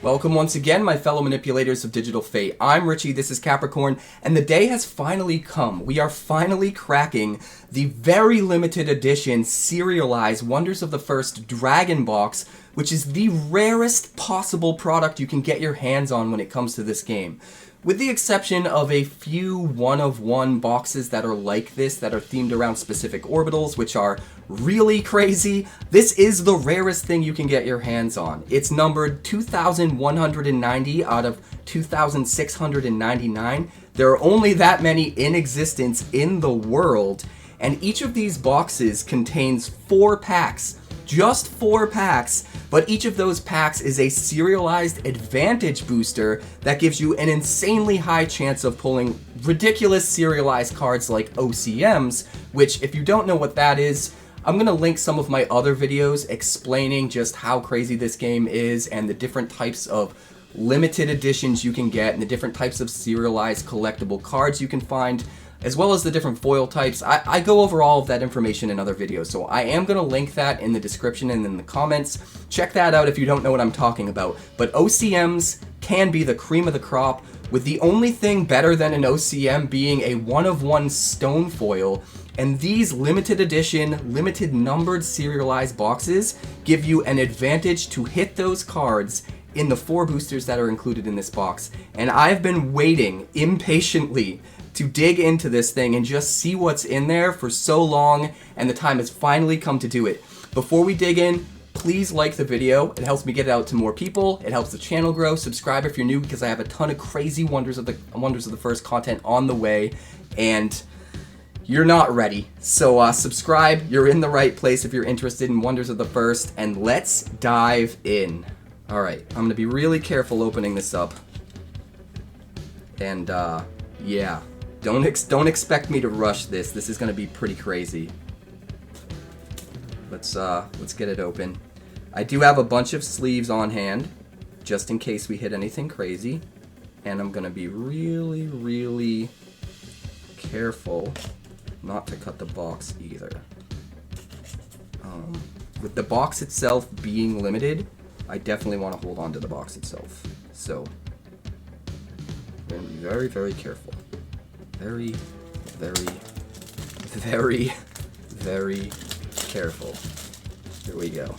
Welcome once again, my fellow manipulators of digital fate. I'm Richie, this is Capricorn, and the day has finally come. We are finally cracking the very limited edition Serialized Wonders of the First Dragon Box, which is the rarest possible product you can get your hands on when it comes to this game. With the exception of a few one-of-one boxes that are like this, that are themed around specific orbitals, which are really crazy, this is the rarest thing you can get your hands on. It's numbered 2,190 out of 2,699. There are only that many in existence in the world, and each of these boxes contains 4 packs. Just 4 packs, but each of those packs is a serialized advantage booster that gives you an insanely high chance of pulling ridiculous serialized cards like OCMs, which, if you don't know what that is, I'm going to link some of my other videos explaining just how crazy this game is and the different types of limited editions you can get and the different types of serialized collectible cards you can find, as well as the different foil types. I go over all of that information in other videos, so I am going to link that in the description and in the comments. Check that out if you don't know what I'm talking about. But OCMs can be the cream of the crop, with the only thing better than an OCM being a one-of-one stone foil, and these limited edition, limited numbered serialized boxes give you an advantage to hit those cards in the 4 boosters that are included in this box. And I've been waiting impatiently to dig into this thing and just see what's in there for so long, and the time has finally come to do it. Before we dig in, please like the video. It helps me get it out to more people. It helps the channel grow. Subscribe if you're new, because I have a ton of crazy Wonders of the First content on the way, and you're not ready. So subscribe. You're in the right place if you're interested in Wonders of the First, and let's dive in. All right, I'm gonna be really careful opening this up, and yeah. Don't expect me to rush this. This is gonna be pretty crazy. Let's get it open. I do have a bunch of sleeves on hand, just in case we hit anything crazy. And I'm gonna be really, really careful not to cut the box either. With the box itself being limited, I definitely want to hold on to the box itself. So I'm gonna be very, very careful. Very, very, very, very careful. Here we go.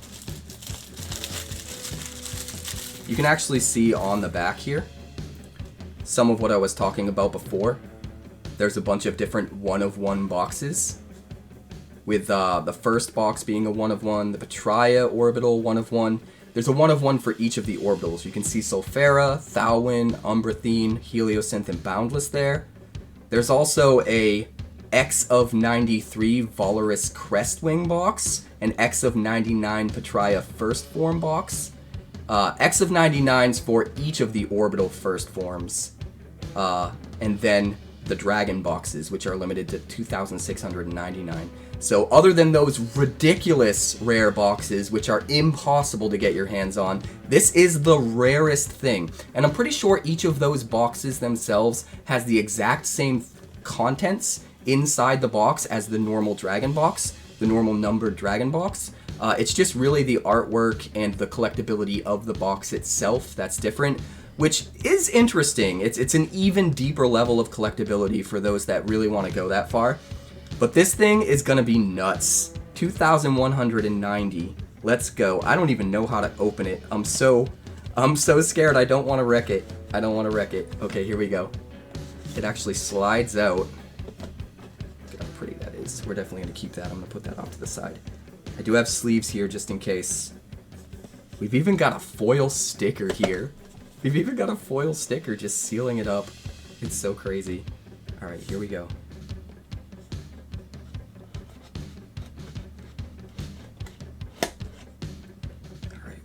You can actually see on the back here some of what I was talking about before. There's a bunch of different one-of-one boxes, with the first box being a one-of-one, the Petraea orbital one-of-one. There's a one-of-one for each of the orbitals. You can see Sulfera, Thalwyn, Umbrathine, Heliosynth, and Boundless there. There's also a X of 93 Valoris Crestwing box, an X of 99 Petraea First Form box, X of 99s for each of the orbital first forms, and then the Dragon boxes, which are limited to 2,699. So other than those ridiculous rare boxes, which are impossible to get your hands on, this is the rarest thing. And I'm pretty sure each of those boxes themselves has the exact same contents inside the box as the normal Dragon box, the normal numbered Dragon box. It's just really the artwork and the collectability of the box itself that's different, which is interesting. It's an even deeper level of collectability for those that really want to go that far. But this thing is gonna be nuts. 2,190. Let's go. I don't even know how to open it. I'm so scared. I don't want to wreck it. I don't want to wreck it. Okay, here we go. It actually slides out. Look how pretty that is. We're definitely gonna keep that. I'm gonna put that off to the side. I do have sleeves here just in case. We've even got a foil sticker here. We've even got a foil sticker just sealing it up. It's so crazy. All right, here we go.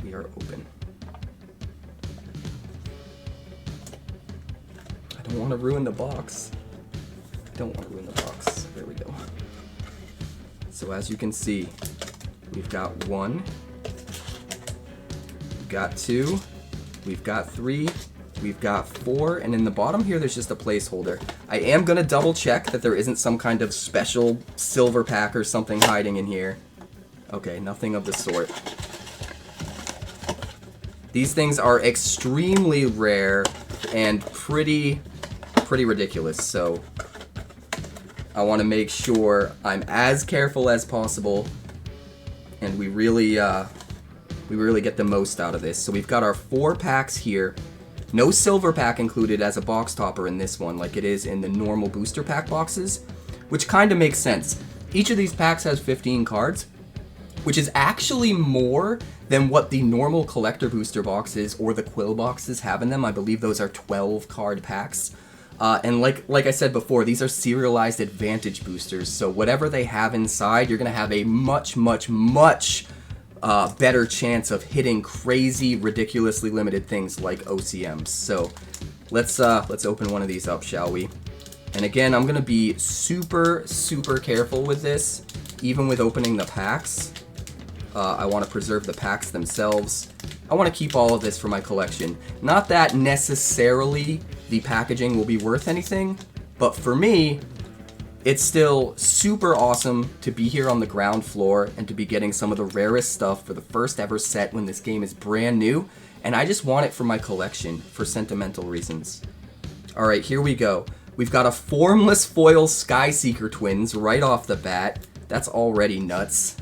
We are open. I don't want to ruin the box. I don't want to ruin the box. There we go. So as you can see, we've got 1, we've got 2, we've got 3, we've got 4, and in the bottom here there's just a placeholder. I am going to double check that there isn't some kind of special silver pack or something hiding in here. Okay, nothing of the sort. These things are extremely rare and pretty ridiculous, so I want to make sure I'm as careful as possible and we really get the most out of this. So we've got our 4 packs here. No silver pack included as a box topper in this one like it is in the normal booster pack boxes, which kind of makes sense. Each of these packs has 15 cards, which is actually more than what the normal collector booster boxes or the Quill boxes have in them. I believe those are 12 card packs. And like I said before, these are serialized advantage boosters, so whatever they have inside, you're going to have a much better chance of hitting crazy, ridiculously limited things like OCMs. So let's open one of these up, shall we? And again, I'm going to be super careful with this, even with opening the packs. I want to preserve the packs themselves. I want to keep all of this for my collection. Not that necessarily the packaging will be worth anything, but for me, it's still super awesome to be here on the ground floor and to be getting some of the rarest stuff for the first ever set when this game is brand new, and I just want it for my collection for sentimental reasons. Alright, here we go. We've got a Formless Foil Skyseeker Twins right off the bat. That's already nuts.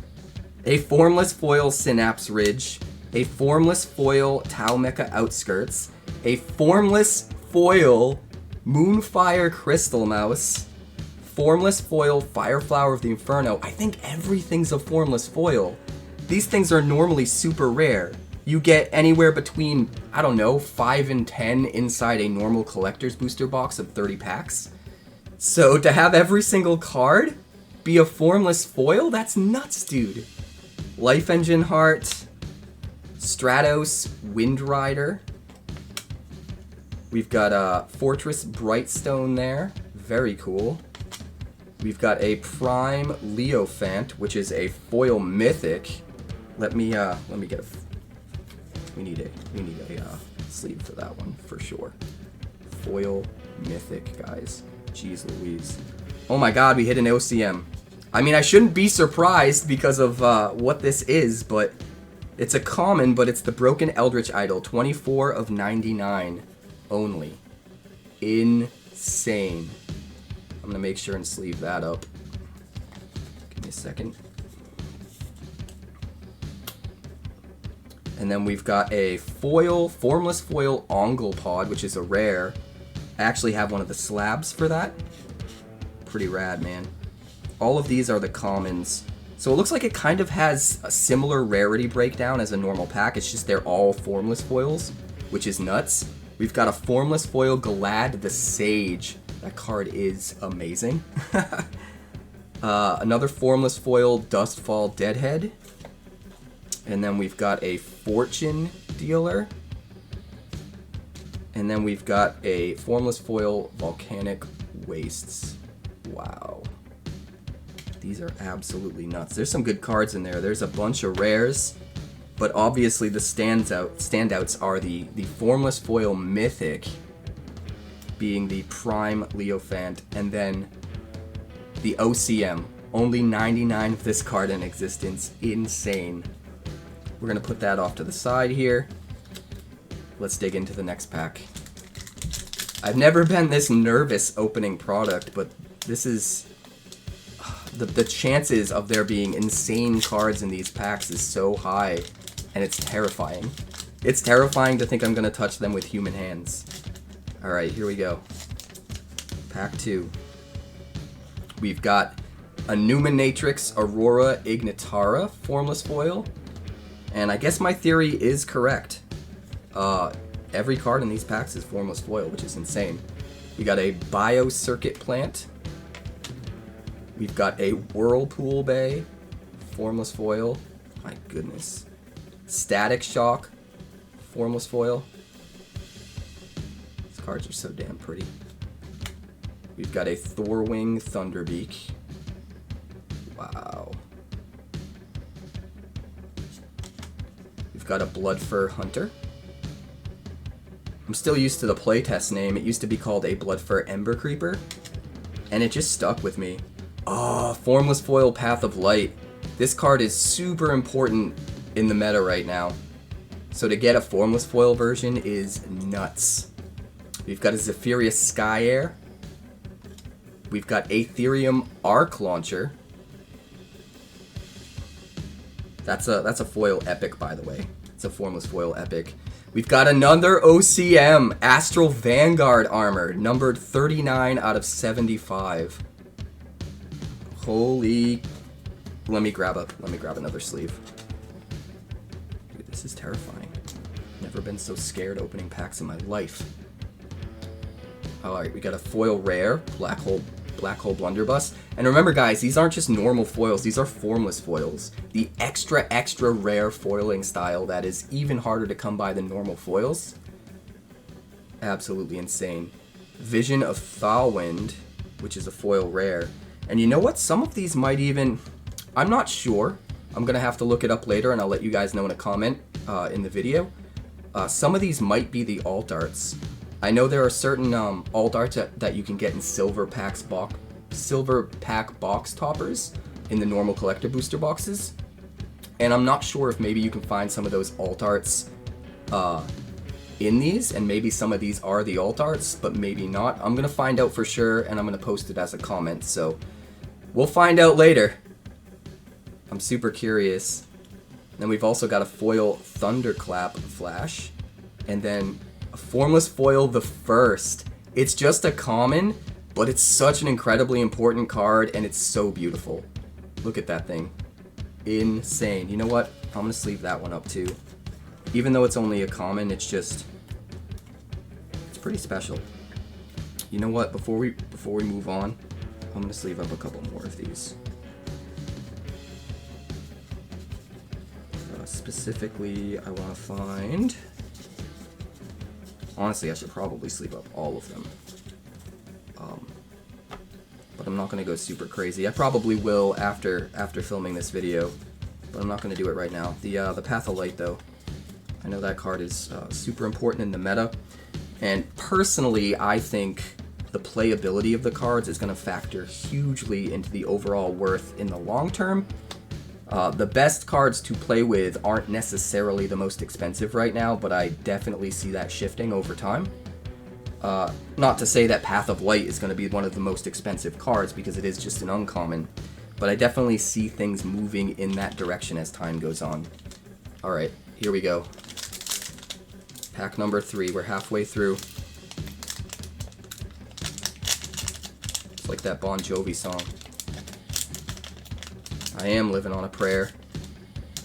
A Formless Foil Synapse Ridge, a Formless Foil 𝐄 Outskirts, a Formless Foil Moonfire Crystal Mouse, Formless Foil Fireflower of the Inferno. I think everything's a Formless Foil. These things are normally super rare. You get anywhere between, I don't know, 5 and 10 inside a normal collector's booster box of 30 packs. So to have every single card be a Formless Foil, that's nuts, dude. Life Engine Heart, Stratos Wind Rider. We've got a Fortress Brightstone there, very cool. We've got a Prime Leofant, which is a foil mythic. Let me get a. We need a sleeve for that one for sure. Foil mythic, guys. Jeez Louise. Oh my God, we hit an OCM. I mean, I shouldn't be surprised because of what this is, but it's a common, but it's the Broken Eldritch Idol, 24 of 99 only. Insane. I'm gonna make sure and sleeve that up. Give me a second. And then we've got a Formless Foil Onglepod, which is a rare. I actually have one of the slabs for that. Pretty rad, man. All of these are the commons. So it looks like it kind of has a similar rarity breakdown as a normal pack. It's just they're all Formless Foils, which is nuts. We've got a Formless Foil Galad the Sage. That card is amazing. Another Formless Foil Dustfall Deadhead. And then we've got a Fortune Dealer. And then we've got a Formless Foil Volcanic Wastes. Wow. These are absolutely nuts. There's some good cards in there. There's a bunch of rares, but obviously the standouts are the Formless Foil Mythic, being the Prime Leofant, and then the OCM. Only 99 of this card in existence. Insane. We're gonna put that off to the side here. Let's dig into the next pack. I've never been this nervous opening product, but this is... The chances of there being insane cards in these packs is so high, and it's terrifying. It's terrifying to think I'm going to touch them with human hands. Alright, here we go. Pack 2. We've got a Numinatrix Aurora Ignitara Formless Foil, and I guess my theory is correct. Every card in these packs is Formless Foil, which is insane. We got a Biocircuit Plant. We've got a Whirlpool Bay, Formless Foil. My goodness. Static Shock, Formless Foil. These cards are so damn pretty. We've got a Thorwing Thunderbeak. Wow. We've got a Bloodfur Hunter. I'm still used to the playtest name. It used to be called a Bloodfur Ember Creeper, and it just stuck with me. Oh, Formless Foil Path of Light. This card is super important in the meta right now. So to get a Formless Foil version is nuts. We've got a Zephyrius Sky Air. We've got Aetherium Arc Launcher. That's a foil epic, by the way. It's a Formless Foil epic. We've got another OCM, Astral Vanguard Armor, numbered 39 out of 75. Holy... Let me grab another sleeve. Dude, this is terrifying. Never been so scared opening packs in my life. Alright, we got a foil rare, Black Hole Blunderbuss. And remember guys, these aren't just normal foils, these are formless foils. The extra rare foiling style that is even harder to come by than normal foils. Absolutely insane. Vision of Thawwind, which is a foil rare. And you know what? Some of these might even... I'm not sure. I'm going to have to look it up later and I'll let you guys know in a comment in the video. Some of these might be the alt arts. I know there are certain alt arts that you can get in silver pack box toppers in the normal collector booster boxes. And I'm not sure if maybe you can find some of those alt arts in these, and maybe some of these are the alt arts, but maybe not. I'm going to find out for sure, and I'm going to post it as a comment, so we'll find out later. I'm super curious. Then we've also got a foil Thunderclap Flash, and then a Formless Foil the First. It's just a common, but it's such an incredibly important card, and it's so beautiful. Look at that thing. Insane. You know what? I'm going to sleeve that one up too. Even though it's only a common, it's pretty special. You know what? Before we move on, I'm going to sleeve up a couple more of these. Specifically, I want to find... Honestly, I should probably sleeve up all of them. But I'm not going to go super crazy. I probably will after filming this video, but I'm not going to do it right now. The Path of Light, though. I know that card is super important in the meta, and personally, I think the playability of the cards is going to factor hugely into the overall worth in the long term. The best cards to play with aren't necessarily the most expensive right now, but I definitely see that shifting over time. Not to say that Path of Light is going to be one of the most expensive cards, because it is just an uncommon, but I definitely see things moving in that direction as time goes on. Alright, here we go. Pack number 3, we're halfway through. It's like that Bon Jovi song. I am living on a prayer.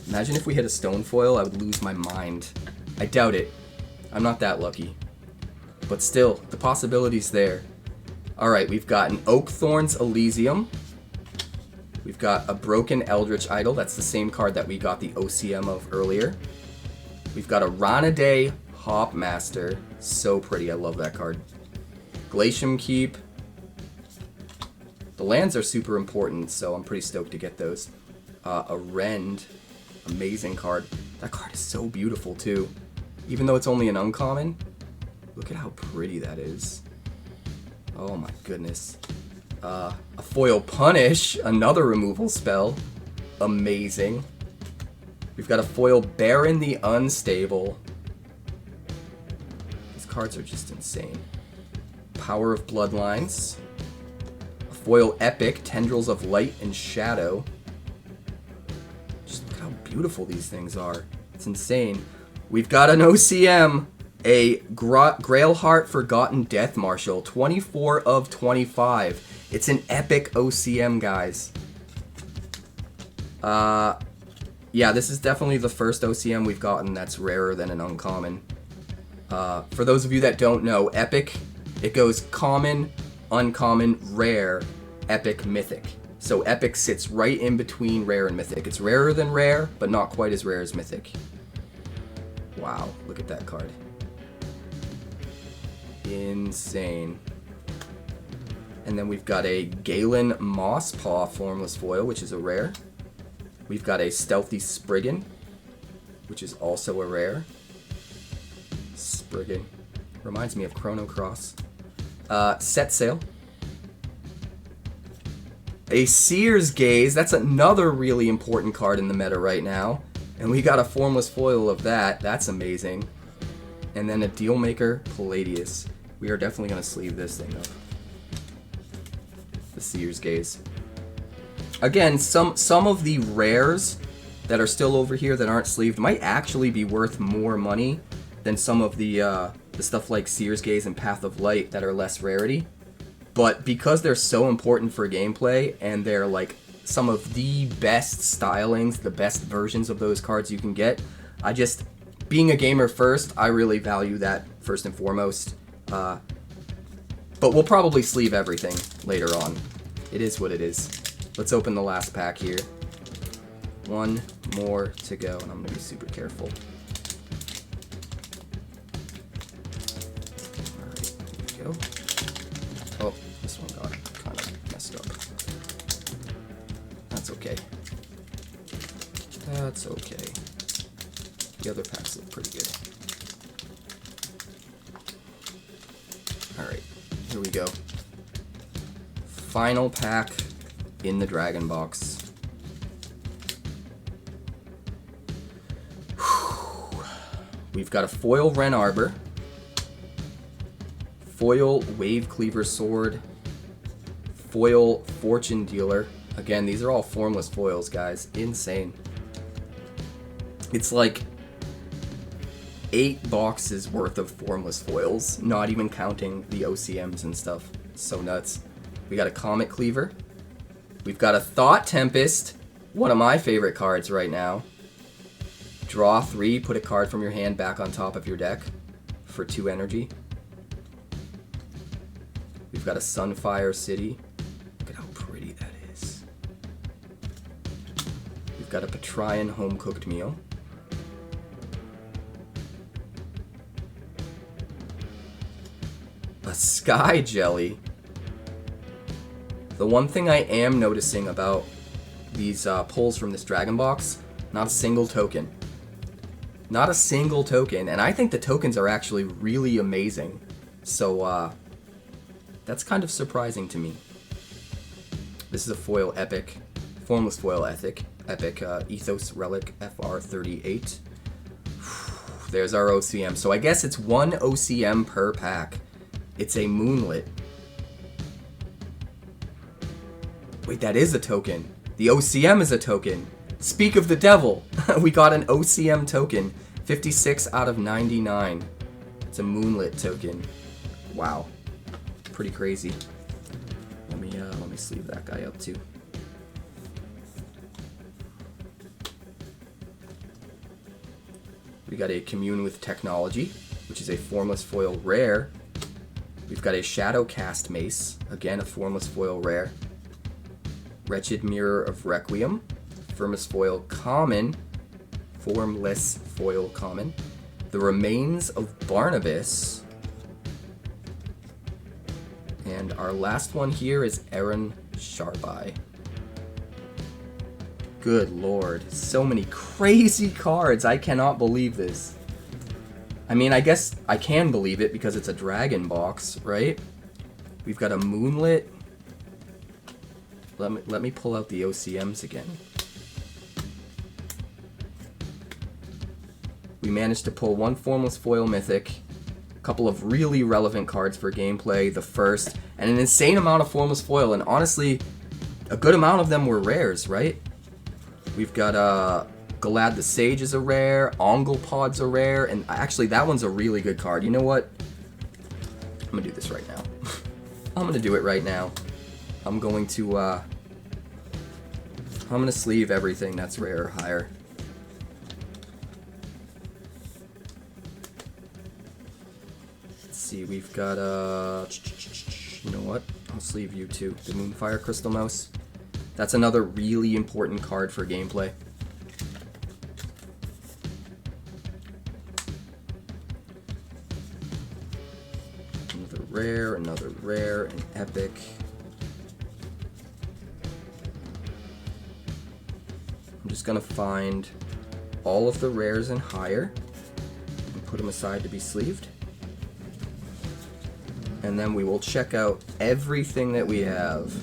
Imagine if we hit a stone foil, I would lose my mind. I doubt it. I'm not that lucky. But still, the possibility's there. Alright, we've got an Oakthorn's Elysium. We've got a Broken Eldritch Idol. That's the same card that we got the OCM of earlier. We've got a Ranaday Hopmaster. So pretty, I love that card. Glacium Keep. The lands are super important, so I'm pretty stoked to get those. A Rend. Amazing card. That card is so beautiful, too. Even though it's only an uncommon, look at how pretty that is. Oh my goodness. A Foil Punish, another removal spell. Amazing. We've got a Foil Baron the Unstable. These cards are just insane. Power of Bloodlines. A Foil Epic, Tendrils of Light and Shadow. Just look how beautiful these things are. It's insane. We've got an OCM. A Grailheart Forgotten Death Marshal, 24 of 25. It's an epic OCM, guys. Yeah, this is definitely the first OCM we've gotten that's rarer than an uncommon. For those of you that don't know, epic, it goes common, uncommon, rare, epic, mythic. So epic sits right in between rare and mythic. It's rarer than rare, but not quite as rare as mythic. Wow, look at that card. Insane. And then we've got a Galen Mosspaw Formless Foil, which is a rare. We've got a Stealthy Spriggan, which is also a rare. Spriggan. Reminds me of Chrono Cross. Set Sail. A Seer's Gaze. That's another really important card in the meta right now. And we got a Formless Foil of that. That's amazing. And then a Dealmaker Palladius. We are definitely going to sleeve this thing up. The 𝐒𝐼𝐬𝐿. Again, some of the rares that are still over here that aren't sleeved might actually be worth more money than some of the stuff like 𝐒𝐼𝐬𝐿 and Path of Light that are less rarity. But because they're so important for gameplay and they're like some of the best stylings, the best versions of those cards you can get, being a gamer first, I really value that first and foremost. But we'll probably sleeve everything later on. It is what it is. Let's open the last pack here. One more to go, and I'm going to be super careful. Alright, here we go. Oh, this one got kind of messed up. That's okay. That's okay. The other packs look pretty good. Alright, here we go. Final pack in the Dragon Box. We've got a foil Ren Arbor, foil Wave Cleaver Sword, foil Fortune Dealer. Again, these are all formless foils, guys. Insane. It's like 8 boxes worth of formless foils, not even counting the OCMs and stuff. It's so nuts. We got a Comet Cleaver. We've got a Thought Tempest, one of my favorite cards right now. Draw 3, put a card from your hand back on top of your deck for 2 energy. We've got a Sunfire City. Look at how pretty that is. We've got a Petrian Home Cooked Meal. A Sky Jelly. The one thing I am noticing about these pulls from this Dragon Box, not a single token. Not a single token, and I think the tokens are actually really amazing. So, that's kind of surprising to me. This is a foil epic, formless foil epic Ethos Relic FR38. There's our OCM. So I guess it's 1 OCM per pack. It's a Moonlit. Wait, that is a token. The OCM is a token. Speak of the devil. We got an OCM token. 56 out of 99. It's a Moonlit token. Wow. Pretty crazy. Let me sleeve that guy up too. We got a Commune with Technology, which is a formless foil rare. We've got a Shadowcast Mace, again a formless foil rare. Wretched Mirror of Requiem, formless foil common. The Remains of Barnabas. And our last one here is Aaron Sharbai. Good lord, so many crazy cards. I cannot believe this. I mean, I guess I can believe it because it's a Dragon Box, right? We've got a Moonlit. Let me pull out the OCMs again. We managed to pull 1 formless foil mythic, a couple of really relevant cards for gameplay, the first, and an insane amount of formless foil, and honestly, a good amount of them were rares, right? We've got Galad the Sage is a rare, Onglepod's a rare, and actually that one's a really good card. You know what? I'm gonna do this right now. I'm gonna do it right now. I'm going to sleeve everything that's rare or higher. Let's see, we've got you know what? I'll sleeve you too. The Moonfire Crystal Mouse. That's another really important card for gameplay. Another rare, an epic. I'm just gonna find all of the rares and higher and put them aside to be sleeved. And then we will check out everything that we have.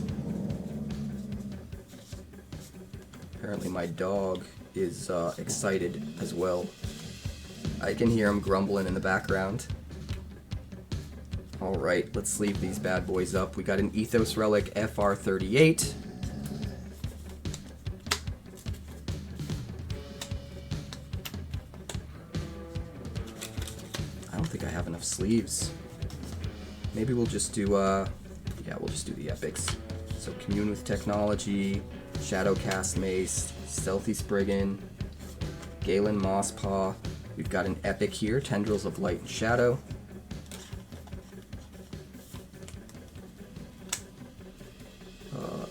Apparently my dog is excited as well. I can hear him grumbling in the background. Alright, let's sleeve these bad boys up. We got an Ethos Relic FR38. I don't think I have enough sleeves. Maybe we'll just do, yeah, we'll just do the epics. So Commune with Technology, Shadowcast Mace, Stealthy Spriggan, Galen Mosspaw. We've got an epic here, Tendrils of Light and Shadow.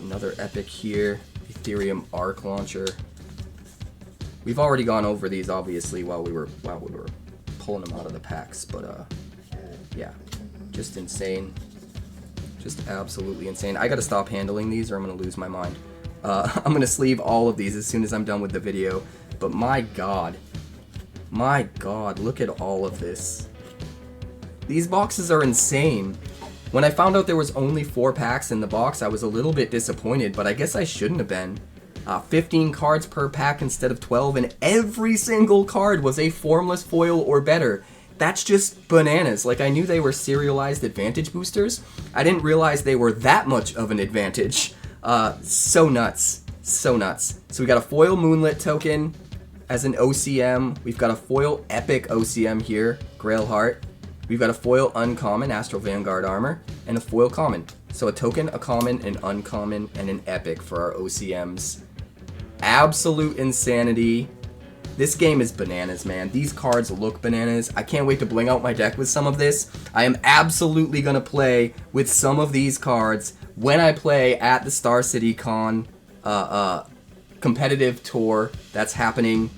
Another epic here, Ethereum Arc Launcher. We've already gone over these obviously while we were pulling them out of the packs, but yeah, just insane. Just absolutely insane. I gotta stop handling these or I'm gonna lose my mind. I'm gonna sleeve all of these as soon as I'm done with the video, but my god, look at all of this. These boxes are insane. When I found out there was only 4 packs in the box, I was a little bit disappointed, but I guess I shouldn't have been. 15 cards per pack instead of 12, and every single card was a Formless Foil or better. That's just bananas. Like, I knew they were serialized advantage boosters. I didn't realize they were that much of an advantage. So nuts. So nuts. So we got a foil Moonlit token as an OCM. We've got a foil epic OCM here, Grailheart. We've got a foil uncommon, Astral Vanguard Armor, and a foil common. So a token, a common, an uncommon, and an epic for our OCMs. Absolute insanity. This game is bananas, man. These cards look bananas. I can't wait to bling out my deck with some of this. I am absolutely going to play with some of these cards when I play at the Star City Con competitive tour that's happening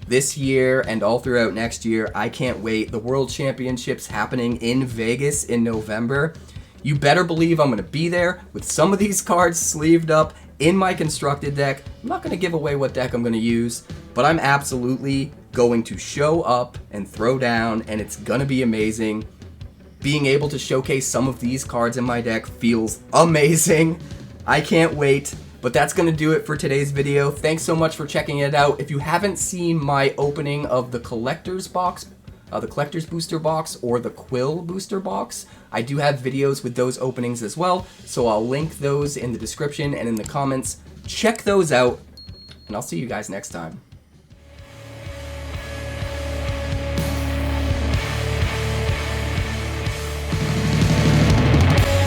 this year and all throughout next year. I can't wait. The World Championships happening in Vegas in November. You better believe I'm going to be there with some of these cards sleeved up in my constructed deck. I'm not going to give away what deck I'm going to use, but I'm absolutely going to show up and throw down, and it's going to be amazing. Being able to showcase some of these cards in my deck feels amazing. I can't wait. But that's going to do it for today's video. Thanks so much for checking it out. If you haven't seen my opening of the Collector's box, the Collector's Booster box, or the Quill Booster box, I do have videos with those openings as well, so I'll link those in the description and in the comments. Check those out, and I'll see you guys next time.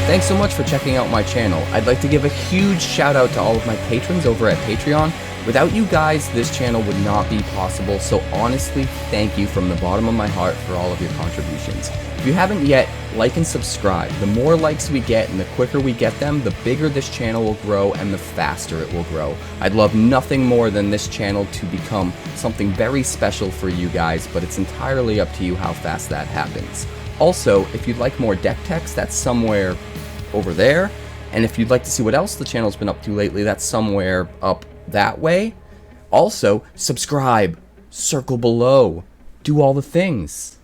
Thanks so much for checking out my channel. I'd like to give a huge shout out to all of my patrons over at Patreon. Without you guys, this channel would not be possible, so honestly, thank you from the bottom of my heart for all of your contributions. If you haven't yet, like and subscribe. The more likes we get and the quicker we get them, the bigger this channel will grow and the faster it will grow. I'd love nothing more than this channel to become something very special for you guys, but it's entirely up to you how fast that happens. Also, if you'd like more deck text, that's somewhere over there, and if you'd like to see what else the channel's been up to lately, that's somewhere up that way. Also, subscribe, circle below, do all the things.